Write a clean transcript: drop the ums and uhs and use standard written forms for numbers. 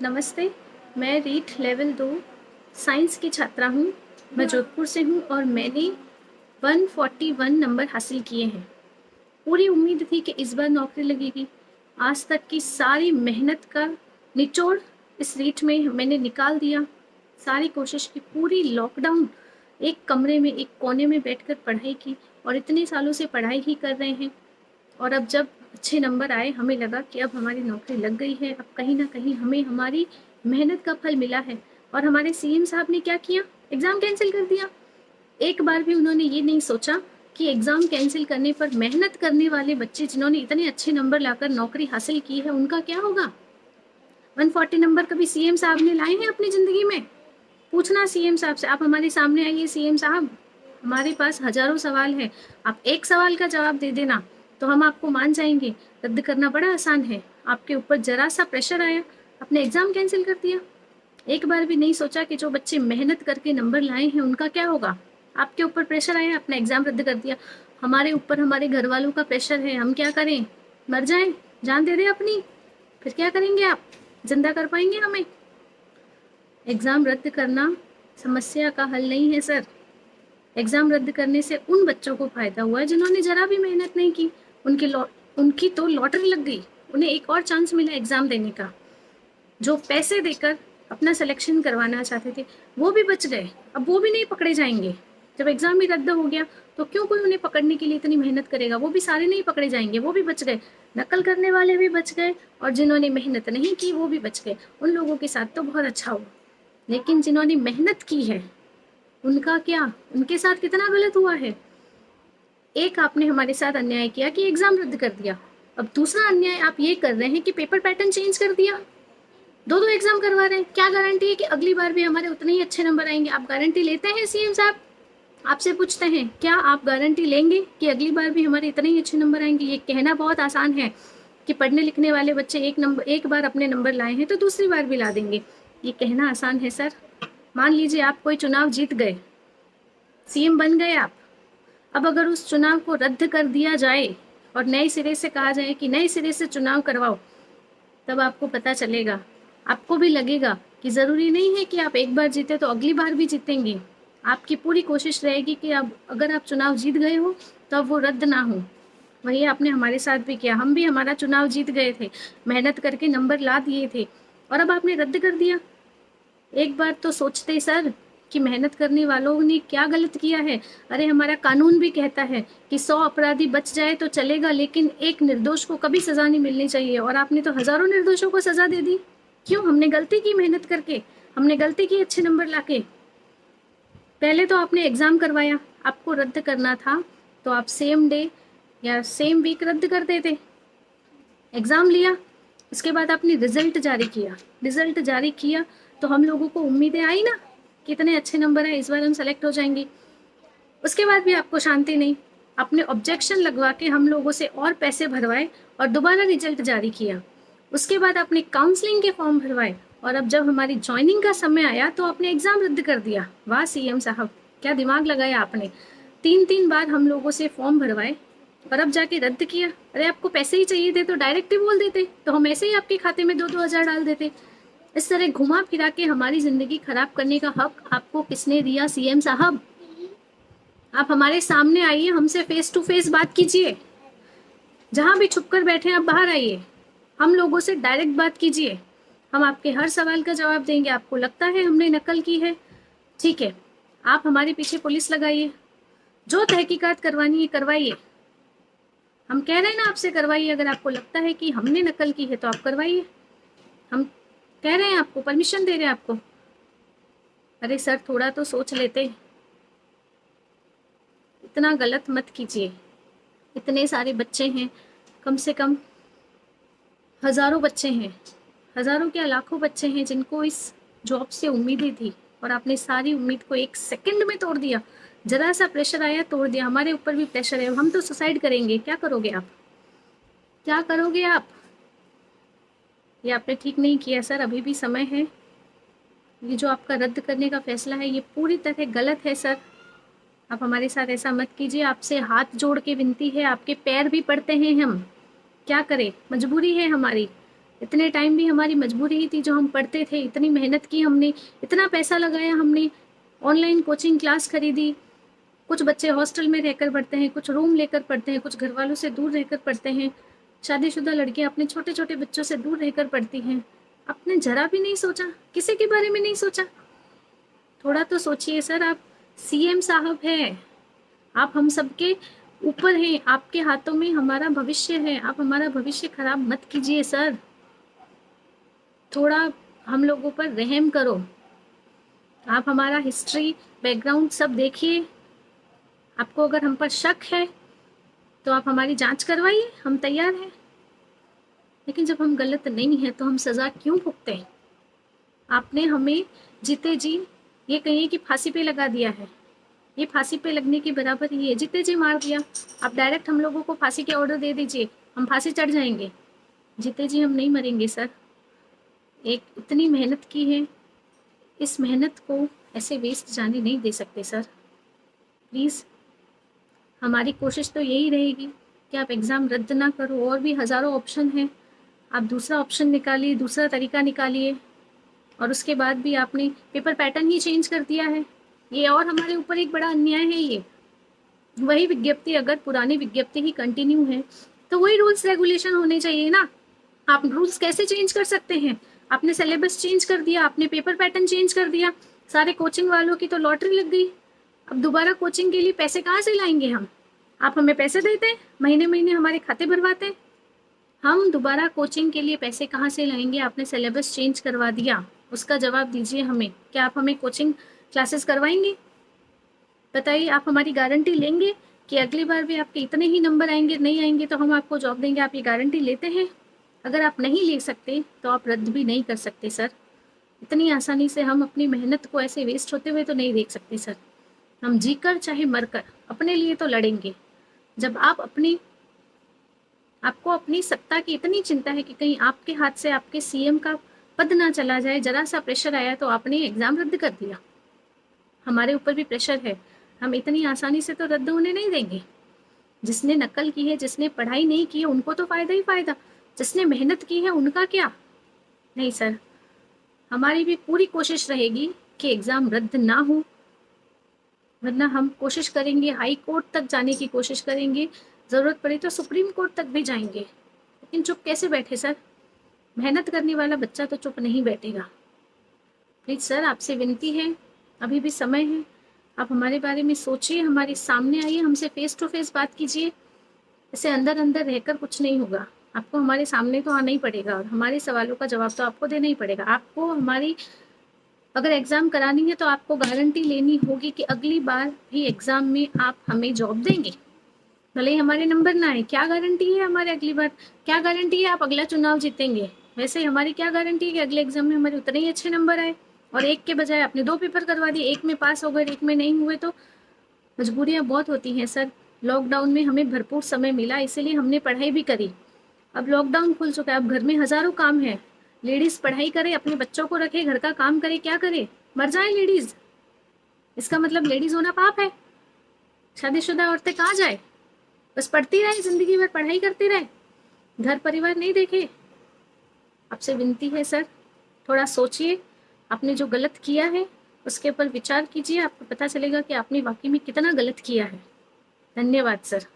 नमस्ते, मैं REET level 2 science की छात्रा हूँ। मैं जोधपुर से हूँ और मैंने 141 नंबर हासिल किए हैं। पूरी उम्मीद थी कि इस बार नौकरी लगेगी। आज तक की सारी मेहनत का निचोड़ इस रीट में मैंने निकाल दिया। सारी कोशिश की, पूरी लॉकडाउन एक कमरे में एक कोने में बैठकर पढ़ाई की और इतने सालों से पढ़ाई ही कर रहे हैं। और अब जब अच्छे नंबर आए, हमें लगा कि अब हमारी नौकरी लग गई है। अब कहीं ना कहीं हमें हमारी मेहनत का फल मिला है। और हमारे सीएम साहब ने क्या किया? एग्ज़ाम कैंसिल कर दिया। एक बार भी उन्होंने ये नहीं सोचा कि एग्ज़ाम कैंसिल करने पर मेहनत करने वाले बच्चे जिन्होंने इतने अच्छे नंबर लाकर नौकरी हासिल की है उनका क्या होगा। 140 नंबर कभी सीएम साहब ने लाए हैं अपनी ज़िंदगी में? पूछना सीएम साहब से। आप हमारे सामने आइए सीएम साहब, हमारे पास हजारों सवाल हैं। आप एक सवाल का जवाब दे देना तो हम आपको मान जाएंगे। रद्द करना बड़ा आसान है। आपके ऊपर जरा सा प्रेशर आया, अपने एग्जाम कैंसिल कर दिया। एक बार भी नहीं सोचा कि जो बच्चे मेहनत करके नंबर लाए हैं उनका क्या होगा। आपके ऊपर प्रेशर आया, अपना एग्जाम रद्द कर दिया। हमारे ऊपर हमारे घर वालों का प्रेशर है, हम क्या करें? मर जाएं? जान दे दें अपनी? फिर क्या करेंगे आप? जिंदा कर पाएंगे हमें? एग्ज़ाम रद्द करना समस्या का हल नहीं है सर। एग्ज़ाम रद्द करने से उन बच्चों को फ़ायदा हुआ है जिन्होंने ज़रा भी मेहनत नहीं की। उनकी तो लॉटरी लग गई। उन्हें एक और चांस मिला एग्ज़ाम देने का। जो पैसे देकर अपना सिलेक्शन करवाना चाहते थे वो भी बच गए। अब वो भी नहीं पकड़े जाएंगे। जब एग्ज़ाम ही रद्द हो गया तो क्यों कोई उन्हें पकड़ने के लिए इतनी मेहनत करेगा? वो भी सारे नहीं पकड़े जाएंगे, वो भी बच गए। नकल करने वाले भी बच गए और जिन्होंने मेहनत नहीं की वो भी बच गए। उन लोगों के साथ तो बहुत अच्छा हुआ, लेकिन जिन्होंने मेहनत की है उनका क्या? उनके साथ कितना गलत हुआ है। एक आपने हमारे साथ अन्याय किया कि एग्जाम रद्द कर दिया। अब दूसरा अन्याय आप ये कर रहे हैं कि पेपर पैटर्न चेंज कर दिया। दो दो एग्जाम करवा रहे हैं। क्या गारंटी है कि अगली बार भी हमारे उतने ही अच्छे नंबर आएंगे? आप गारंटी लेते हैं सीएम साहब? आपसे पूछते हैं, क्या आप गारंटी लेंगे कि अगली बार भी हमारे इतने ही अच्छे नंबर आएंगे? ये कहना बहुत आसान है कि पढ़ने लिखने वाले बच्चे एक बार अपने नंबर लाए हैं तो दूसरी बार भी ला देंगे। ये कहना आसान है सर। मान लीजिए आप कोई चुनाव जीत गए, सीएम बन गए आप। अब अगर उस चुनाव को रद्द कर दिया जाए और नए सिरे से कहा जाए कि नए सिरे से चुनाव करवाओ, तब आपको पता चलेगा, आपको भी लगेगा कि ज़रूरी नहीं है कि आप एक बार जीते तो अगली बार भी जीतेंगे। आपकी पूरी कोशिश रहेगी कि अब अगर आप चुनाव जीत गए हो तो अब वो रद्द ना हो। वही आपने हमारे साथ भी किया। हम भी हमारा चुनाव जीत गए थे, मेहनत करके नंबर ला दिए थे और अब आपने रद्द कर दिया। एक बार तो सोचते सर कि मेहनत करने वालों ने क्या गलत किया है। अरे हमारा कानून भी कहता है कि 100 अपराधी बच जाए तो चलेगा, लेकिन एक निर्दोष को कभी सजा नहीं मिलनी चाहिए। और आपने तो हजारों निर्दोषों को सजा दे दी। क्यों? हमने गलती की मेहनत करके, हमने गलती की अच्छे नंबर लाके। पहले तो आपने एग्जाम करवाया, आपको रद्द करना था तो आप सेम डे या सेम वीक रद्द कर देते। एग्जाम लिया, उसके बाद आपने रिजल्ट जारी किया। रिजल्ट जारी किया तो हम लोगों को उम्मीदें आई ना कि इतने अच्छे नंबर है, इस बार हम सेलेक्ट हो जाएंगे। उसके बाद भी आपको शांति नहीं। आपने ऑब्जेक्शन लगवा के हम लोगों से और पैसे भरवाए और दोबारा रिजल्ट जारी किया। उसके बाद आपने काउंसलिंग के फॉर्म भरवाए और अब जब हमारी ज्वाइनिंग का समय आया तो आपने एग्जाम रद्द कर दिया। वाह सीएम साहब, क्या दिमाग लगाया आपने। 3 3 बार हम लोगों से फॉर्म भरवाए और अब जाके रद्द किया। अरे आपको पैसे ही चाहिए थे तो डायरेक्ट ही बोल देते, तो हम ऐसे ही आपके खाते में 2 2 हजार डाल देते। इस तरह घुमा फिरा के हमारी जिंदगी खराब करने का हक आपको किसने दिया सीएम साहब? आप हमारे सामने आइए, हमसे फेस टू फेस बात कीजिए। जहां भी छुप कर बैठे आप बाहर आइए, हम लोगों से डायरेक्ट बात कीजिए। हम आपके हर सवाल का जवाब देंगे। आपको लगता है हमने नकल की है, ठीक है, आप हमारे पीछे पुलिस लगाइए, जो तहकीकात करवानी है करवाइए। हम कह रहे हैं ना आपसे करवाइए। अगर आपको लगता है कि हमने नकल की है तो आप करवाइए। हम कह रहे हैं, आपको परमिशन दे रहे हैं आपको। अरे सर थोड़ा तो सोच लेते। इतना गलत मत कीजिए। इतने सारे बच्चे हैं, कम से कम हजारों बच्चे हैं, हजारों क्या लाखों बच्चे हैं जिनको इस जॉब से उम्मीदें थी और आपने सारी उम्मीद को एक सेकंड में तोड़ दिया। जरा सा प्रेशर आया, तोड़ दिया। हमारे ऊपर भी प्रेशर है, हम तो सुसाइड करेंगे। क्या करोगे आप? क्या करोगे आप? ये आपने ठीक नहीं किया सर, अभी भी समय है। ये जो आपका रद्द करने का फैसला है ये पूरी तरह गलत है सर। आप हमारे साथ ऐसा मत कीजिए। आपसे हाथ जोड़ के विनती है, आपके पैर भी पड़ते हैं हम। क्या करें, मजबूरी है हमारी। इतने टाइम भी हमारी मजबूरी ही थी जो हम पढ़ते थे, इतनी मेहनत की हमने, इतना पैसा लगाया हमने, ऑनलाइन कोचिंग क्लास खरीदी। कुछ बच्चे हॉस्टल में रहकर पढ़ते हैं, कुछ रूम लेकर पढ़ते हैं, कुछ घर वालों से दूर रहकर पढ़ते हैं। शादीशुदा लड़कियां अपने छोटे छोटे बच्चों से दूर रहकर पढ़ती हैं। आपने जरा भी नहीं सोचा, किसी के बारे में नहीं सोचा। थोड़ा तो सोचिए सर, आप सीएम साहब हैं, आप हम सबके ऊपर हैं, आपके हाथों में हमारा भविष्य है, आप हमारा भविष्य खराब मत कीजिए सर। थोड़ा हम लोगों पर रहम करो। आप हमारा हिस्ट्री बैकग्राउंड सब देखिए। आपको अगर हम पर शक है तो आप हमारी जांच करवाइए, हम तैयार हैं। लेकिन जब हम गलत नहीं हैं तो हम सज़ा क्यों भुगते हैं? आपने हमें जीते जी ये कहिए कि फांसी पे लगा दिया है। ये फांसी पे लगने के बराबर ही है, जीते जी मार दिया। आप डायरेक्ट हम लोगों को फांसी के ऑर्डर दे दीजिए, हम फांसी चढ़ जाएंगे। जीते जी हम नहीं मरेंगे सर। एक इतनी मेहनत की है, इस मेहनत को ऐसे वेस्ट जाने नहीं दे सकते सर। प्लीज़, हमारी कोशिश तो यही रहेगी कि आप एग्ज़ाम रद्द ना करो। और भी हज़ारों ऑप्शन हैं, आप दूसरा ऑप्शन निकालिए, दूसरा तरीका निकालिए। और उसके बाद भी आपने पेपर पैटर्न ही चेंज कर दिया है। ये और हमारे ऊपर एक बड़ा अन्याय है। ये वही विज्ञप्ति, अगर पुरानी विज्ञप्ति ही कंटिन्यू है तो वही रूल्स रेगुलेशन होने चाहिए ना। आप रूल्स कैसे चेंज कर सकते हैं? आपने सिलेबस चेंज कर दिया, आपने पेपर पैटर्न चेंज कर दिया, सारे कोचिंग वालों की तो लॉटरी लग गई। अब दोबारा कोचिंग के लिए पैसे कहाँ से लाएंगे हम? आप हमें पैसे देते हैं, महीने महीने हमारे खाते भरवाते हैं, हम दोबारा कोचिंग के लिए पैसे कहाँ से लाएंगे? आपने सिलेबस चेंज करवा दिया, उसका जवाब दीजिए हमें। क्या आप हमें कोचिंग क्लासेस करवाएंगे? बताइए, आप हमारी गारंटी लेंगे कि अगली बार भी आपके इतने ही नंबर आएंगे, नहीं आएंगे तो हम आपको जॉब देंगे? आप ये गारंटी लेते हैं? अगर आप नहीं ले सकते तो आप रद्द भी नहीं कर सकते सर। इतनी आसानी से हम अपनी मेहनत को ऐसे वेस्ट होते हुए तो नहीं देख सकते सर। हम जीकर चाहे मरकर अपने लिए तो लड़ेंगे। जब आपको अपनी सत्ता की इतनी चिंता है कि कहीं आपके हाथ से आपके सीएम का पद ना चला जाए, जरा सा प्रेशर आया तो आपने एग्जाम रद्द कर दिया। हमारे ऊपर भी प्रेशर है, हम इतनी आसानी से तो रद्द होने नहीं देंगे। जिसने नकल की है, जिसने पढ़ाई नहीं की है, उनको तो फायदा ही फायदा, जिसने मेहनत की है उनका क्या? नहीं सर, हमारी भी पूरी कोशिश रहेगी कि एग्जाम रद्द ना हो, वरना हम कोशिश करेंगे, हाई कोर्ट तक जाने की कोशिश करेंगे, ज़रूरत पड़े तो सुप्रीम कोर्ट तक भी जाएंगे। लेकिन चुप कैसे बैठे सर? मेहनत करने वाला बच्चा तो चुप नहीं बैठेगा। प्लीज़ सर, आपसे विनती है, अभी भी समय है, आप हमारे बारे में सोचिए, हमारे सामने आइए, हमसे फेस टू फेस बात कीजिए। ऐसे अंदर अंदर रहकर कुछ नहीं होगा, आपको हमारे सामने तो आना ही पड़ेगा और हमारे सवालों का जवाब तो आपको देना ही पड़ेगा। आपको हमारी अगर एग्ज़ाम करानी है तो आपको गारंटी लेनी होगी कि अगली बार भी एग्ज़ाम में आप हमें जॉब देंगे, भले ही हमारे नंबर ना आए। क्या गारंटी है हमारे अगली बार? क्या गारंटी है आप अगला चुनाव जीतेंगे? वैसे हमारी क्या गारंटी है कि अगले एग्जाम में हमारे उतने ही अच्छे नंबर आए? और एक के बजाय आपने 2 पेपर करवा दिए, एक में पास हो गए, एक में नहीं हुए। तो मजबूरियाँ बहुत होती हैं सर। लॉकडाउन में हमें भरपूर समय मिला, इसीलिए हमने पढ़ाई भी करी। अब लॉकडाउन खुल चुका है, अब घर में हज़ारों काम है। लेडीज़ पढ़ाई करे, अपने बच्चों को रखे, घर का काम करे, क्या करे? मर जाए लेडीज़? इसका मतलब लेडीज़ होना पाप है? शादीशुदा औरतें कहाँ जाए? बस पढ़ती रहे, जिंदगी भर पढ़ाई करती रहे, घर परिवार नहीं देखे? आपसे विनती है सर, थोड़ा सोचिए, आपने जो गलत किया है उसके ऊपर विचार कीजिए, आपको पता चलेगा कि आपने वाकई में कितना गलत किया है। धन्यवाद सर।